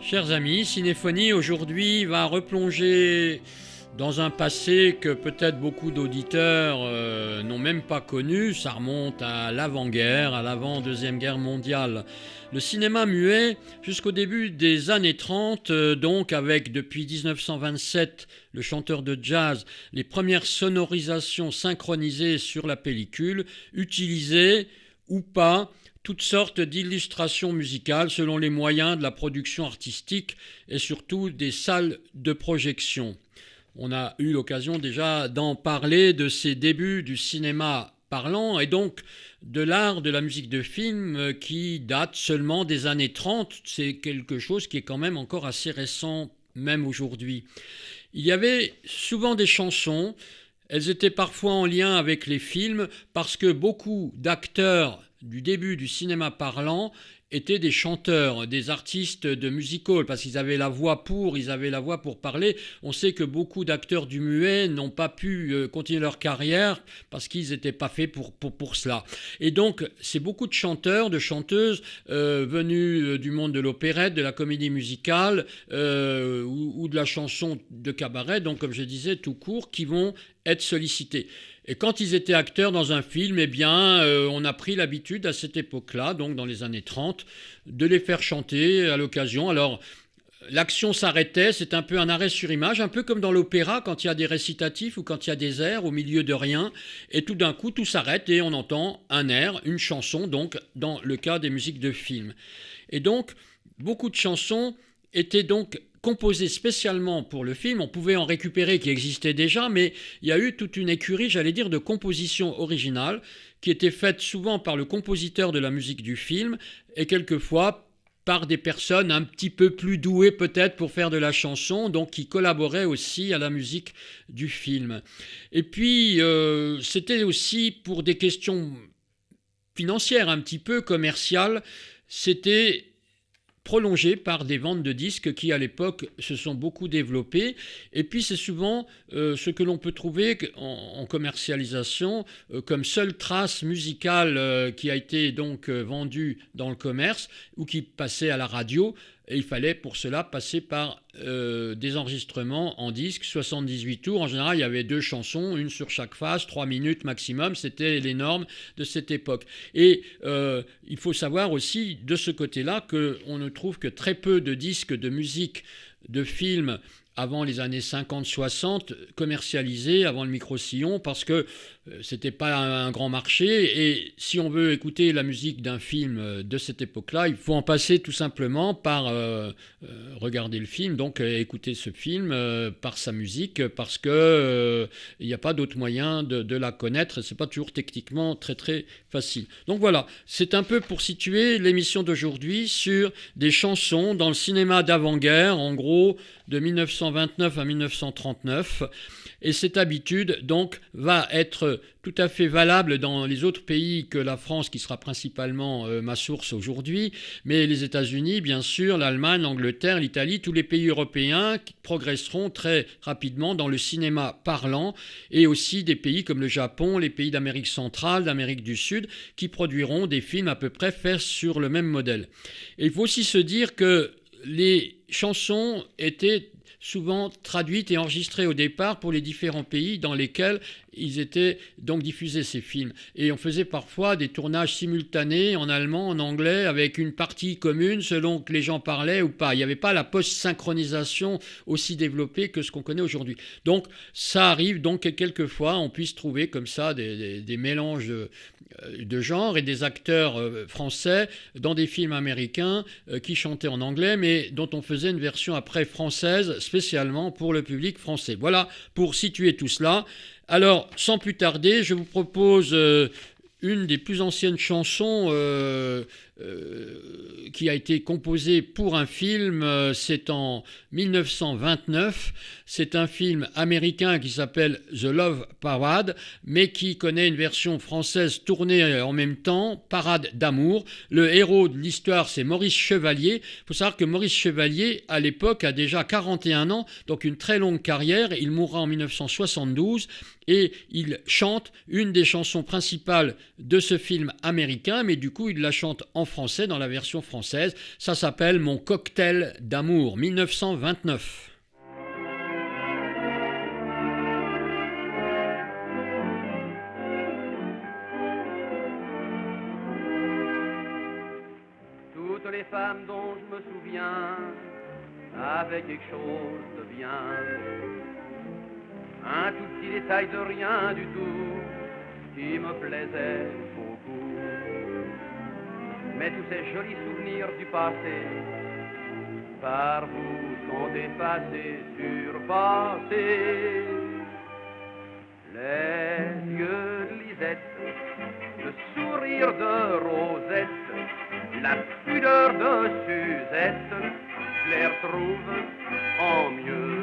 Chers amis, Cinéphonie aujourd'hui va replonger dans un passé que peut-être beaucoup d'auditeurs n'ont même pas connu. Ça remonte à l'avant-guerre, à l'avant-deuxième guerre mondiale. Le cinéma muet jusqu'au début des années 30, donc avec depuis 1927 le chanteur de jazz, les premières sonorisations synchronisées sur la pellicule, utilisées ou pas toutes sortes d'illustrations musicales selon les moyens de la production artistique et surtout des salles de projection. On a eu l'occasion déjà d'en parler de ces débuts du cinéma parlant et donc de l'art de la musique de film qui date seulement des années 30. C'est quelque chose qui est quand même encore assez récent, même aujourd'hui. Il y avait souvent des chansons, elles étaient parfois en lien avec les films parce que beaucoup d'acteurs du début du cinéma parlant étaient des chanteurs, des artistes de music hall, parce qu'ils avaient la voix ils avaient la voix pour parler. On sait que beaucoup d'acteurs du muet n'ont pas pu continuer leur carrière parce qu'ils n'étaient pas faits pour cela. Et donc, c'est beaucoup de chanteurs, de chanteuses venus du monde de l'opérette, de la comédie musicale ou de la chanson de cabaret, donc comme je disais, tout court, qui vont être sollicités. Et quand ils étaient acteurs dans un film, eh bien, on a pris l'habitude à cette époque-là, donc dans les années 30, de les faire chanter à l'occasion. Alors, l'action s'arrêtait, c'est un peu un arrêt sur image, un peu comme dans l'opéra, quand il y a des récitatifs ou quand il y a des airs au milieu de rien. Et tout d'un coup, tout s'arrête et on entend un air, une chanson, donc dans le cas des musiques de film. Et donc, beaucoup de chansons étaient donc composé spécialement pour le film. On pouvait en récupérer qui existaient déjà, mais il y a eu toute une écurie, j'allais dire, de compositions originales qui étaient faites souvent par le compositeur de la musique du film et quelquefois par des personnes un petit peu plus douées peut-être pour faire de la chanson, donc qui collaboraient aussi à la musique du film. Et puis, c'était aussi pour des questions financières, un petit peu commerciales, c'était prolongé par des ventes de disques qui, à l'époque, se sont beaucoup développées. Et puis, c'est souvent ce que l'on peut trouver en commercialisation comme seule trace musicale qui a été donc vendue dans le commerce ou qui passait à la radio. Et il fallait pour cela passer par des enregistrements en disque, 78 tours. En général, il y avait 2 chansons, une sur chaque face, 3 minutes maximum. C'était les normes de cette époque. Et il faut savoir aussi, de ce côté-là, qu'on ne trouve que très peu de disques de musique, de films, avant les années 50-60, commercialisés avant le micro-sillon, parce que c'était pas un grand marché. Et si on veut écouter la musique d'un film de cette époque-là, il faut en passer tout simplement par regarder le film, donc écouter ce film par sa musique, parce que il n'y a pas d'autre moyen de la connaître. C'est pas toujours techniquement très très facile. Donc voilà, c'est un peu pour situer l'émission d'aujourd'hui sur des chansons dans le cinéma d'avant-guerre, en gros de 1929 à 1939. Et cette habitude, donc, va être tout à fait valable dans les autres pays que la France, qui sera principalement ma source aujourd'hui, mais les États-Unis, bien sûr, l'Allemagne, l'Angleterre, l'Italie, tous les pays européens qui progresseront très rapidement dans le cinéma parlant, et aussi des pays comme le Japon, les pays d'Amérique centrale, d'Amérique du Sud, qui produiront des films à peu près faits sur le même modèle. Et il faut aussi se dire que les chansons étaient souvent traduites et enregistrées au départ pour les différents pays dans lesquels ils étaient donc diffusés, ces films. Et on faisait parfois des tournages simultanés en allemand, en anglais, avec une partie commune selon que les gens parlaient ou pas. Il n'y avait pas la post-synchronisation aussi développée que ce qu'on connaît aujourd'hui. Donc ça arrive donc que quelquefois on puisse trouver comme ça des mélanges de genres et des acteurs français dans des films américains qui chantaient en anglais, mais dont on faisait une version après française spécialement pour le public français. Voilà pour situer tout cela. Alors, sans plus tarder, je vous propose une des plus anciennes chansons qui a été composée pour un film. C'est en 1929. C'est un film américain qui s'appelle The Love Parade, mais qui connaît une version française tournée en même temps, Parade d'amour. Le héros de l'histoire, c'est Maurice Chevalier. Il faut savoir que Maurice Chevalier, à l'époque, a déjà 41 ans, donc une très longue carrière. Il mourra en 1972 et il chante une des chansons principales de ce film américain, mais du coup, il la chante en français, dans la version française. Ça s'appelle Mon cocktail d'amour, 1929. Toutes les femmes dont je me souviens avaient quelque chose de bien, un tout petit détail de rien du tout qui me plaisait beaucoup. Mais tous ces jolis souvenirs du passé par vous sont effacés, surpassés. Les yeux de Lisette, le sourire de Rosette, la pudeur de Suzette, je les retrouve en mieux.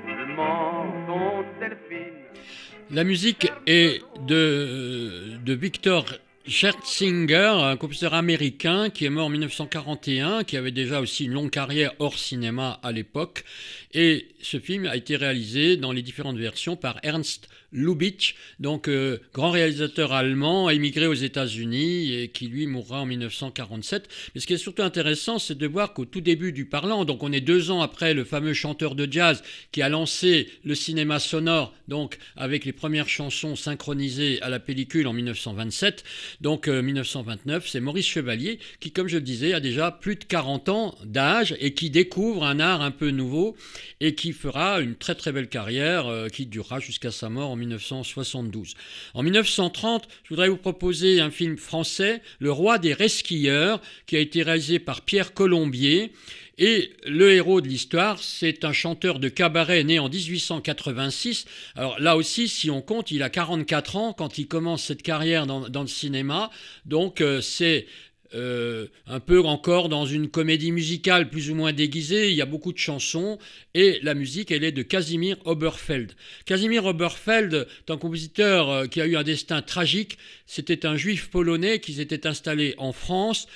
Le menton de Delphine. La musique est de Victor Scherzinger, un compositeur américain qui est mort en 1941, qui avait déjà aussi une longue carrière hors cinéma à l'époque. Et ce film a été réalisé dans les différentes versions par Ernst Lubitsch, donc grand réalisateur allemand, émigré aux États-Unis et qui lui mourra en 1947. Mais ce qui est surtout intéressant, c'est de voir qu'au tout début du parlant, donc on est 2 ans après le fameux chanteur de jazz qui a lancé le cinéma sonore, donc avec les premières chansons synchronisées à la pellicule en 1927, donc 1929, c'est Maurice Chevalier qui, comme je le disais, a déjà plus de 40 ans d'âge et qui découvre un art un peu nouveau et qui fera une très très belle carrière qui durera jusqu'à sa mort en 1972. En 1930, je voudrais vous proposer un film français, Le Roi des Resquilleurs, qui a été réalisé par Pierre Colombier. Et le héros de l'histoire, c'est un chanteur de cabaret né en 1886. Alors là aussi, si on compte, il a 44 ans quand il commence cette carrière dans le cinéma. Donc c'est un peu encore dans une comédie musicale plus ou moins déguisée. Il y a beaucoup de chansons et la musique, elle est de Casimir Oberfeld. Casimir Oberfeld est un compositeur qui a eu un destin tragique. C'était un juif polonais qui s'était installé en France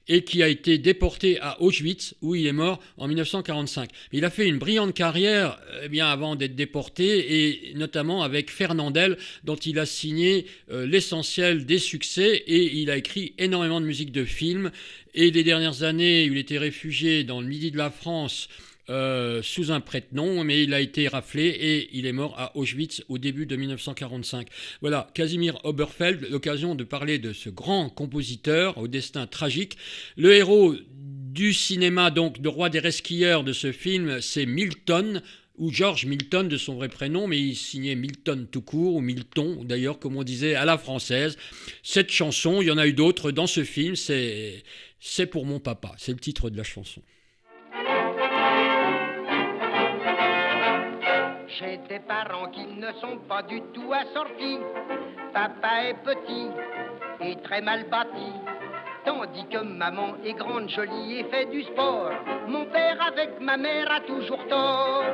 et qui a été déporté à Auschwitz, où il est mort en 1945. Il a fait une brillante carrière bien avant d'être déporté, et notamment avec Fernandel, dont il a signé l'essentiel des succès, et il a écrit énormément de musique de film. Et les dernières années, il était réfugié dans le midi de la France, sous un prête-nom, mais il a été raflé et il est mort à Auschwitz au début de 1945. Voilà, Casimir Oberfeld, l'occasion de parler de ce grand compositeur au destin tragique. Le héros du cinéma, donc de Roi des Resquilleurs de ce film, c'est Milton, ou George Milton de son vrai prénom, mais il signait Milton tout court, ou Milton d'ailleurs, comme on disait à la française. Cette chanson, il y en a eu d'autres dans ce film, c'est pour mon papa, c'est le titre de la chanson. J'ai des parents qui ne sont pas du tout assortis. Papa est petit et très mal bâti, tandis que maman est grande, jolie et fait du sport. Mon père avec ma mère a toujours tort.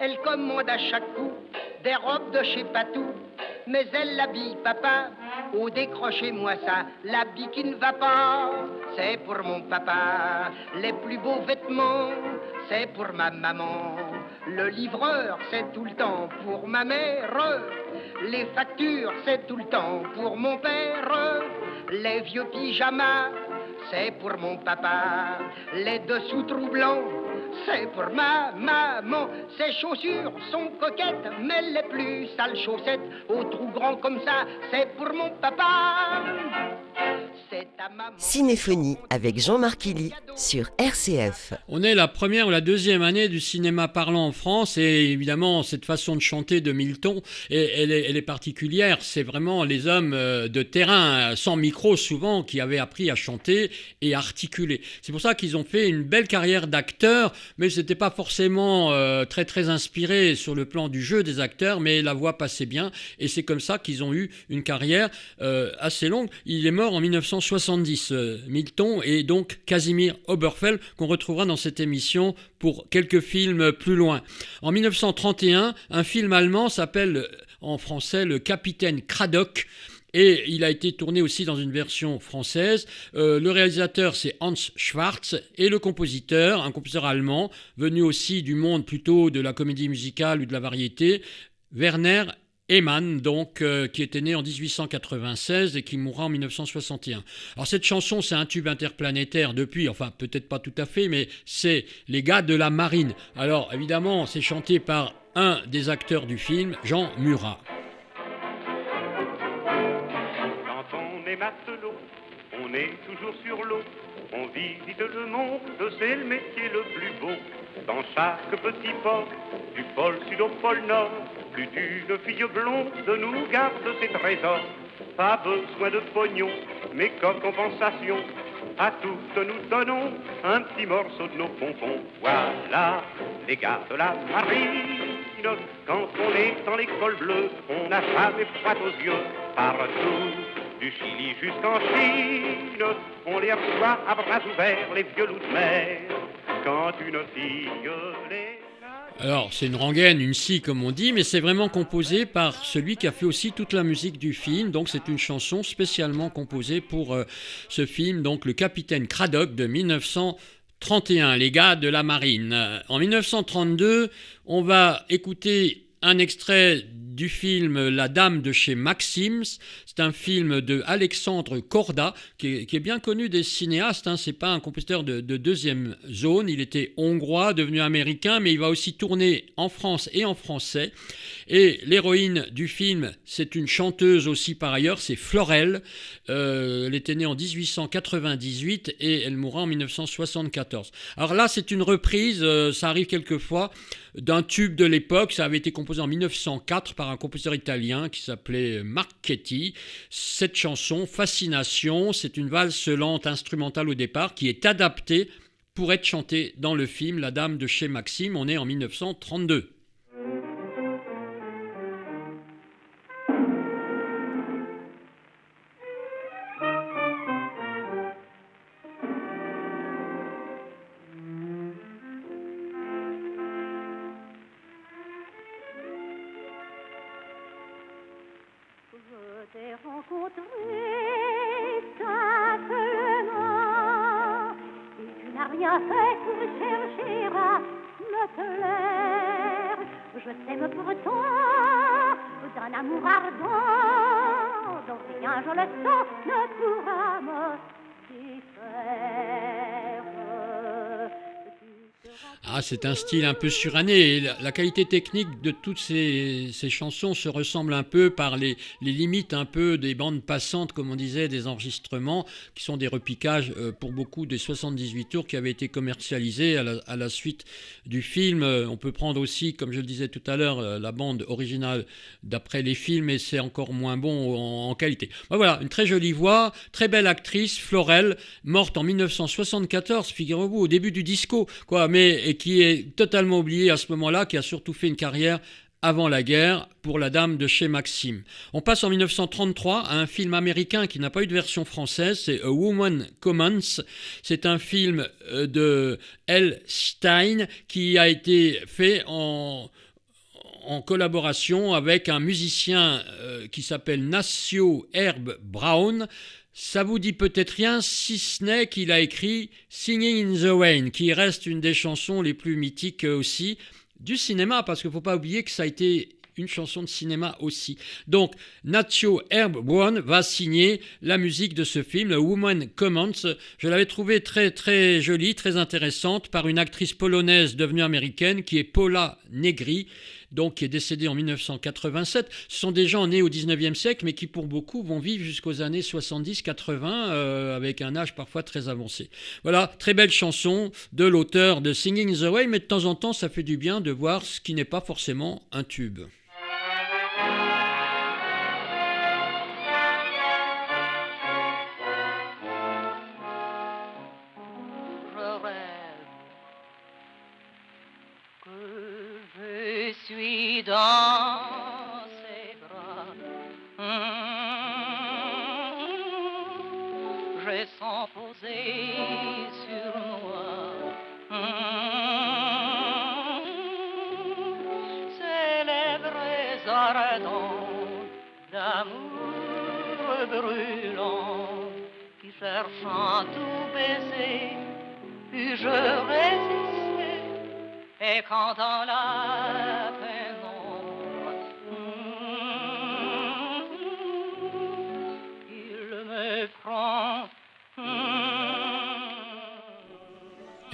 Elle commande à chaque coup des robes de chez Patou, mais elle habille papa. Oh, décrochez-moi ça, l'habit qui ne va pas. C'est pour mon papa, les plus beaux vêtements, c'est pour ma maman. Le livreur, c'est tout le temps pour ma mère. Les factures, c'est tout le temps pour mon père. Les vieux pyjamas, c'est pour mon papa. Les dessous troublants, c'est pour ma maman. Ses chaussures sont coquettes, mais les plus sales chaussettes, au trou grand comme ça, c'est pour mon papa. C'est à maman. Cinéphonie avec Jean-Marc Illy sur RCF. On est la première ou la deuxième année du cinéma parlant en France, et évidemment cette façon de chanter de Milton, elle est particulière. C'est vraiment les hommes de terrain, sans micro souvent, qui avaient appris à chanter et à articuler. C'est pour ça qu'ils ont fait une belle carrière d'acteurs, mais ce n'était pas forcément très très inspiré sur le plan du jeu des acteurs, mais la voix passait bien, et c'est comme ça qu'ils ont eu une carrière assez longue. Il est mort en 1970, Milton, et donc Casimir Oberfeld, qu'on retrouvera dans cette émission pour quelques films plus loin. En 1931, un film allemand s'appelle en français Le Capitaine Cradock, et il a été tourné aussi dans une version française. Le réalisateur, c'est Hans Schwarz, et le compositeur, un compositeur allemand, venu aussi du monde plutôt de la comédie musicale ou de la variété, Werner Eman, donc, qui était né en 1896 et qui mourra en 1961. Alors cette chanson, c'est un tube interplanétaire depuis, enfin peut-être pas tout à fait, mais c'est Les gars de la marine. Alors évidemment, c'est chanté par un des acteurs du film, Jean Murat. Quand on est matelot, on est toujours sur l'eau. On visite le monde, c'est le métier le plus beau. Dans chaque petit port, du pôle sud au pôle nord, plus d'une fille blonde nous garde ses trésors. Pas besoin de pognon, mais comme compensation, à toutes nous donnons un petit morceau de nos pompons. Voilà les gars de la marine, quand on est dans l'école bleue, on n'a jamais froid aux yeux. Partout, du Chili jusqu'en Chine, on les reçoit à bras ouverts, les vieux loups de mer. Quand une fille les... Alors, c'est une rengaine, une scie comme on dit, mais c'est vraiment composé par celui qui a fait aussi toute la musique du film. Donc, c'est une chanson spécialement composée pour ce film, donc Le Capitaine Cradock de 1931, Les gars de la marine. En 1932, on va écouter un extrait du film La Dame de chez Maxim. C'est un film de Alexandre Korda, qui est bien connu des cinéastes. C'est pas un compositeur de deuxième zone. Il était hongrois, devenu américain, mais il va aussi tourner en France et en français. Et l'héroïne du film, c'est une chanteuse aussi par ailleurs, c'est Florelle. Elle était née en 1898 et elle mourra en 1974. Alors là, c'est une reprise, ça arrive quelquefois, d'un tube de l'époque. Ça avait été composé en 1904 par un compositeur italien qui s'appelait Marchetti. Cette chanson, Fascination, c'est une valse lente instrumentale au départ qui est adaptée pour être chantée dans le film La Dame de chez Maxim. On est en 1932. C'est un style un peu suranné. Et la qualité technique de toutes ces chansons se ressemble un peu par les limites un peu des bandes passantes, comme on disait, des enregistrements, qui sont des repiquages pour beaucoup des 78 tours qui avaient été commercialisés à la suite du film. On peut prendre aussi, comme je le disais tout à l'heure, la bande originale d'après les films, et c'est encore moins bon en qualité. Voilà, une très jolie voix, très belle actrice, Florelle, morte en 1974, figurez-vous, au début du disco, et qui est totalement oubliée à ce moment-là, qui a surtout fait une carrière avant la guerre pour La Dame de chez Maxim. On passe en 1933 à un film américain qui n'a pas eu de version française, c'est A Woman Commons. C'est un film de L. Stein qui a été fait en collaboration avec un musicien qui s'appelle Nacio Herb Brown. Ça vous dit peut-être rien, si ce n'est qu'il a écrit Singing in the Rain, qui reste une des chansons les plus mythiques aussi du cinéma, parce qu'il ne faut pas oublier que ça a été une chanson de cinéma aussi. Donc, Nacio Herb Brown va signer la musique de ce film, A Woman Commons. Je l'avais trouvé très, très jolie, très intéressante, par une actrice polonaise devenue américaine, qui est Paula Negri, donc qui est décédée en 1987. Ce sont des gens nés au 19e siècle, mais qui pour beaucoup vont vivre jusqu'aux années 70-80, avec un âge parfois très avancé. Voilà, très belle chanson de l'auteur de Singing the Way, mais de temps en temps, ça fait du bien de voir ce qui n'est pas forcément un tube. Dans ses bras, je sens poser sur moi ses lèvres ardentes d'amour brûlant qui cherchent à tout baiser, puis je résiste. Et quand dans la pénombre le front.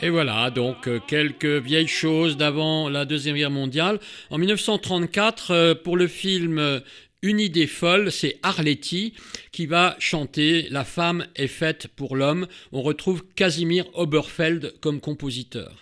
Et voilà, donc quelques vieilles choses d'avant la Deuxième Guerre mondiale. En 1934, pour le film Une idée folle, c'est Arletty qui va chanter « La femme est faite pour l'homme ». On retrouve Casimir Oberfeld comme compositeur.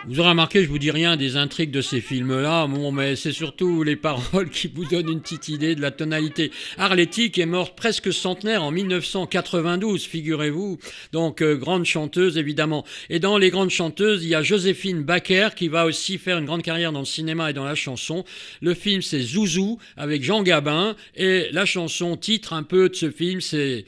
Vous aurez remarqué, je vous dis rien des intrigues de ces films-là, bon, mais c'est surtout les paroles qui vous donnent une petite idée de la tonalité. Arletty qui est morte presque centenaire en 1992, figurez-vous, donc grande chanteuse évidemment. Et dans les grandes chanteuses, il y a Joséphine Baker qui va aussi faire une grande carrière dans le cinéma et dans la chanson. Le film c'est Zouzou avec Jean Gabin et la chanson titre un peu de ce film c'est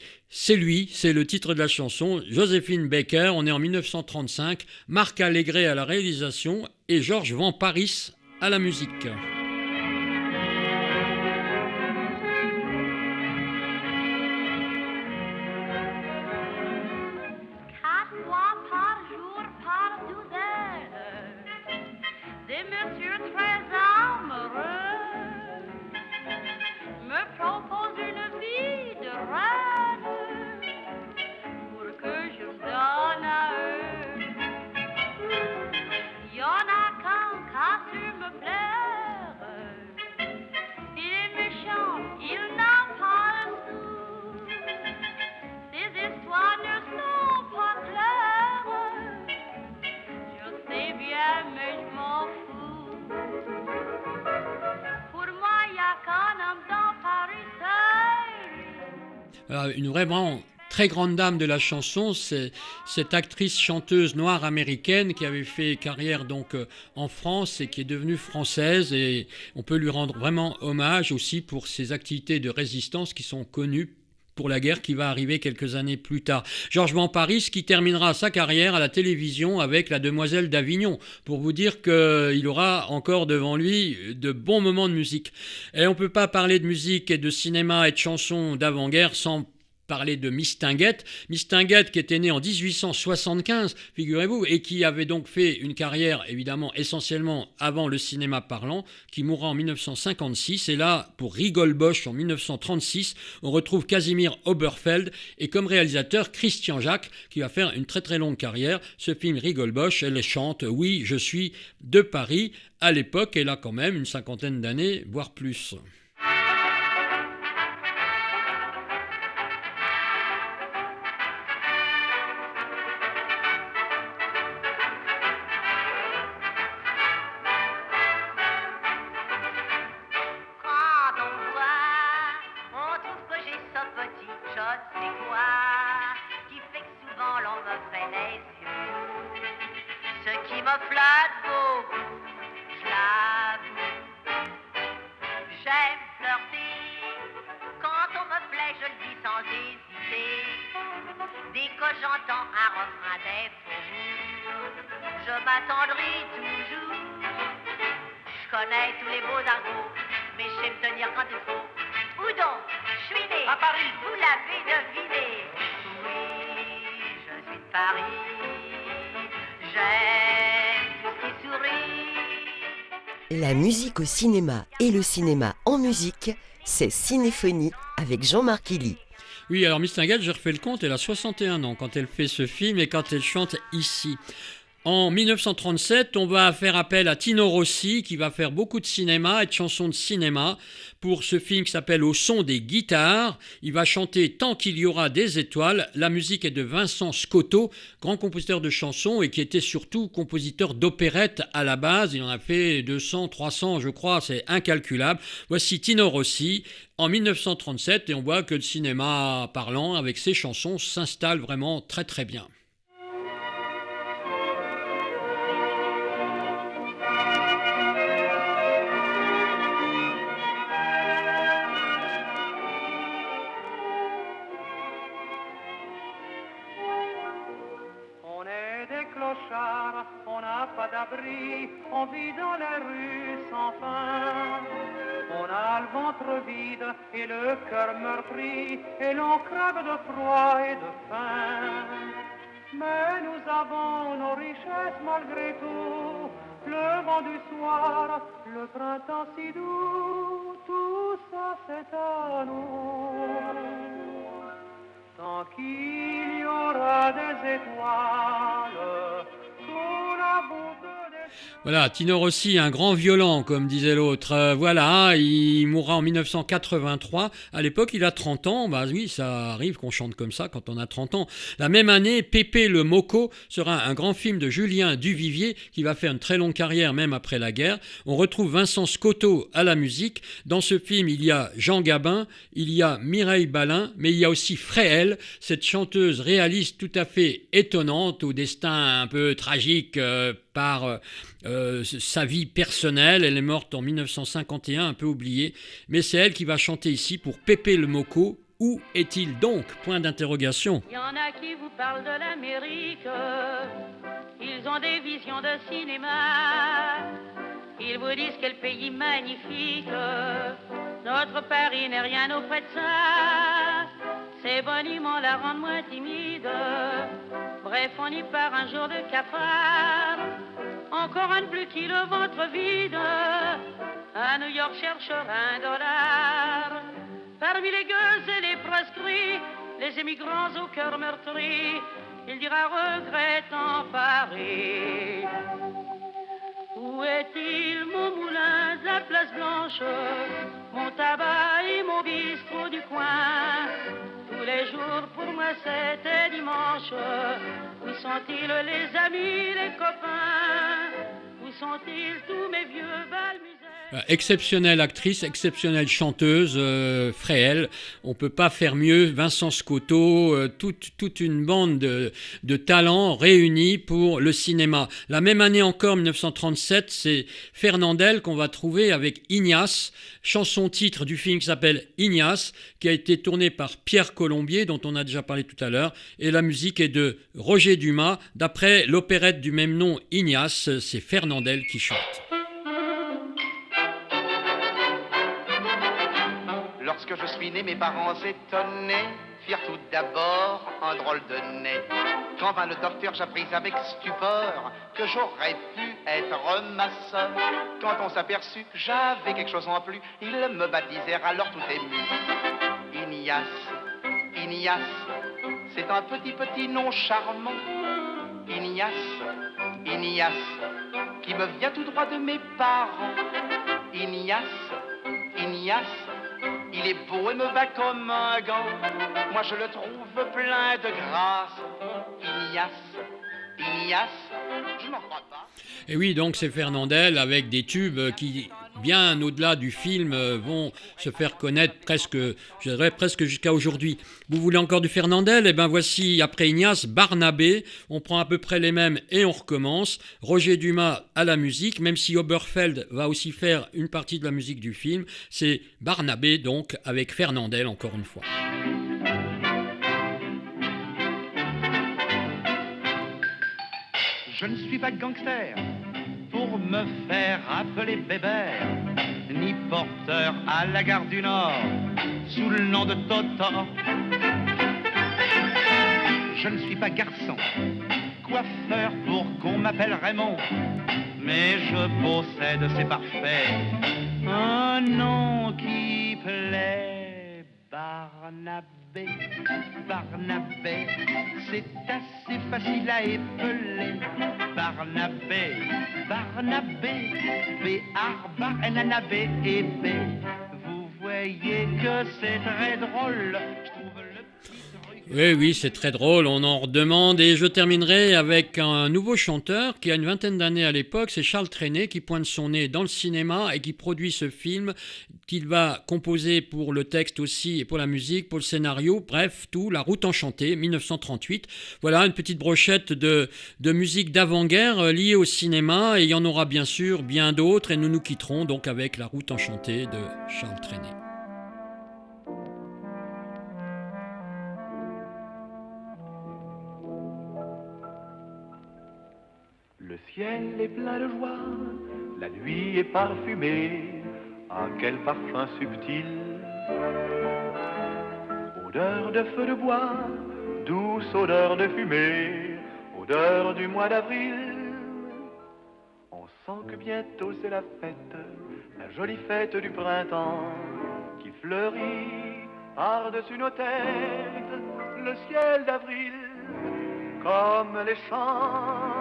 lui, c'est le titre de la chanson, Joséphine Baker, on est en 1935, Marc Allégret à la réalisation et Georges Van Paris à la musique. 4 fois par jour, par douzaine, des messieurs très amoureux me proposent une vie de rêve pour que je me donne à eux. Il y en a qu'un su me plaire, il est méchant, il n'a pas le sou. Ces histoires ne sont pas claires, je sais bien mais je m'en fous. Pour moi il n'y a qu'un homme dans Paris. Une vraiment très grande dame de la chanson, c'est cette actrice chanteuse noire américaine qui avait fait carrière donc en France et qui est devenue française, et on peut lui rendre vraiment hommage aussi pour ses activités de résistance qui sont connues pour la guerre qui va arriver quelques années plus tard. Georges Van Paris qui terminera sa carrière à la télévision avec La Demoiselle d'Avignon, pour vous dire qu'il aura encore devant lui de bons moments de musique. Et on ne peut pas parler de musique et de cinéma et de chansons d'avant-guerre sans parler de Mistinguett. Mistinguett qui était né en 1875, figurez-vous, et qui avait donc fait une carrière évidemment essentiellement avant le cinéma parlant, qui mourra en 1956. Et là, pour Rigole-Bosch en 1936, on retrouve Casimir Oberfeld et comme réalisateur Christian Jacques, qui va faire une très très longue carrière. Ce film Rigole-Bosch, elle chante « Oui, je suis de Paris ». À l'époque, elle a quand même une cinquantaine d'années, voire plus. La musique au cinéma et le cinéma en musique, c'est Cinéphonie avec Jean-Marc Illy. Oui, alors Mistinguett, j'ai refait le compte, elle a 61 ans quand elle fait ce film et quand elle chante ici. En 1937, on va faire appel à Tino Rossi qui va faire beaucoup de cinéma et de chansons de cinéma pour ce film qui s'appelle Au son des guitares. Il va chanter Tant qu'il y aura des étoiles. La musique est de Vincent Scotto, grand compositeur de chansons et qui était surtout compositeur d'opérettes à la base. Il en a fait 200, 300 je crois, c'est incalculable. Voici Tino Rossi en 1937 et on voit que le cinéma parlant avec ses chansons s'installe vraiment très très bien. pas d'abri, on vit dans les rues sans fin. On a le ventre vide et le cœur meurtri, et l'on crève de froid et de faim. Mais nous avons nos richesses malgré tout, le vent du soir, le printemps si doux, tout ça c'est à nous. Tant qu'il y aura des étoiles sous la voûte des... Voilà, Tino Rossi, un grand violent, comme disait l'autre. Voilà, il mourra en 1983. À l'époque, il a 30 ans. Bah oui, ça arrive qu'on chante comme ça quand on a 30 ans. La même année, Pépé le Moco sera un grand film de Julien Duvivier qui va faire une très longue carrière même après la guerre. On retrouve Vincent Scotto à la musique. Dans ce film, il y a Jean Gabin, il y a Mireille Balin, mais il y a aussi Fréhel, cette chanteuse réaliste tout à fait étonnante, au destin un peu tragique par sa vie personnelle. Elle est morte en 1951, un peu oubliée, mais c'est elle qui va chanter ici pour Pépé le Moco. Où est-il donc? Point d'interrogation. Il y en a qui vous parlent de l'Amérique, ils ont des visions de cinéma, ils vous disent quel pays magnifique, notre Paris n'est rien auprès de ça, ces boniments la rendent moins timide, bref on y part un jour de cafard, encore un de plus qui le ventre vide, à New York cherchera $1. Parmi les gueux et les proscrits, les émigrants au cœur meurtri, il dira regrettant Paris. Où est-il mon moulin de la place Blanche, mon tabac et mon bistrot du coin? Tous les jours pour moi c'était dimanche. Où sont-ils les amis, les copains? Où sont-ils tous mes vieux bals misères? Exceptionnelle actrice, exceptionnelle chanteuse, Fréhel, on peut pas faire mieux. Vincent Scotto, toute une bande de talents réunis pour le cinéma. La même année encore, 1937, c'est Fernandel qu'on va trouver avec Ignace, chanson-titre du film qui s'appelle Ignace, qui a été tourné par Pierre Colombier, dont on a déjà parlé tout à l'heure, et la musique est de Roger Dumas. D'après l'opérette du même nom, Ignace, c'est Fernandel qui chante. Lorsque je suis né, mes parents étonnés firent tout d'abord un drôle de nez. Quand vint le docteur, j'appris avec stupeur que j'aurais pu être maçon. Quand on s'aperçut que j'avais quelque chose en plus, ils me baptisèrent alors tout ému. Ignace, Ignace, c'est un petit nom charmant. Ignace, Ignace, qui me vient tout droit de mes parents. Ignace, Ignace, il est beau et me va comme un gant. Moi je le trouve plein de grâce. Ignace, Ignace, je n'en crois pas. Et oui, donc c'est Fernandel avec des tubes qui, bien au-delà du film, vont se faire connaître presque, je dirais presque jusqu'à aujourd'hui. Vous voulez encore du Fernandel? Eh bien voici, après Ignace, Barnabé. On prend à peu près les mêmes et on recommence. Roger Dumas à la musique, même si Oberfeld va aussi faire une partie de la musique du film. C'est Barnabé donc avec Fernandel encore une fois. Je ne suis pas gangster pour me faire appeler Bébert, ni porteur à la gare du Nord sous le nom de Toto. Je ne suis pas garçon, coiffeur pour qu'on m'appelle Raymond, mais je possède, c'est parfait, un nom qui plaît, Barnabé. Barnabé, c'est assez facile à épeler. Barnabé, Barnabé, B-A-R-B-A-N-A-B et B. Vous voyez que c'est très drôle. Je trouve le petit truc... Oui, c'est très drôle, on en redemande. Et je terminerai avec un nouveau chanteur qui a une vingtaine d'années à l'époque, c'est Charles Trenet, qui pointe son nez dans le cinéma et qui produit ce film qu'il va composer pour le texte aussi et pour la musique, pour le scénario, bref, tout, La Route Enchantée, 1938. Voilà une petite brochette de musique d'avant-guerre liée au cinéma, et il y en aura bien sûr bien d'autres, et nous nous quitterons donc avec La Route Enchantée de Charles Trenet. Le ciel ciel est plein de joie, la nuit est parfumée. Ah, quel parfum subtil! Odeur de feu de bois, douce odeur de fumée, odeur du mois d'avril. On sent que bientôt c'est la fête, la jolie fête du printemps qui fleurit par-dessus nos têtes, le ciel d'avril comme les chants.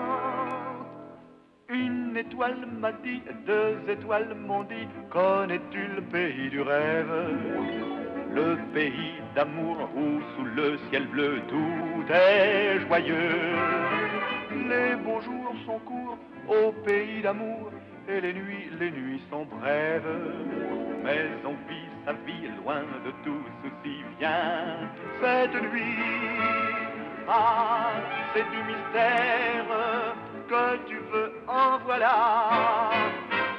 Une étoile m'a dit, deux étoiles m'ont dit, connais-tu le pays du rêve? Le pays d'amour où sous le ciel bleu tout est joyeux. Les beaux jours sont courts au pays d'amour et les nuits sont brèves. Mais on vit sa vie loin de tout souci. Viens cette nuit, ah, c'est du mystère que tu veux, en voilà.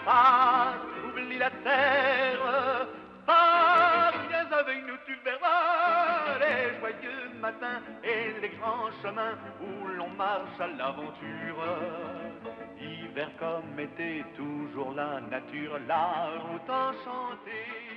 Ah, oublie la terre, ah, viens avec nous, tu verras les joyeux matins et les grands chemins où l'on marche à l'aventure. Hiver comme été, toujours la nature, la route enchantée.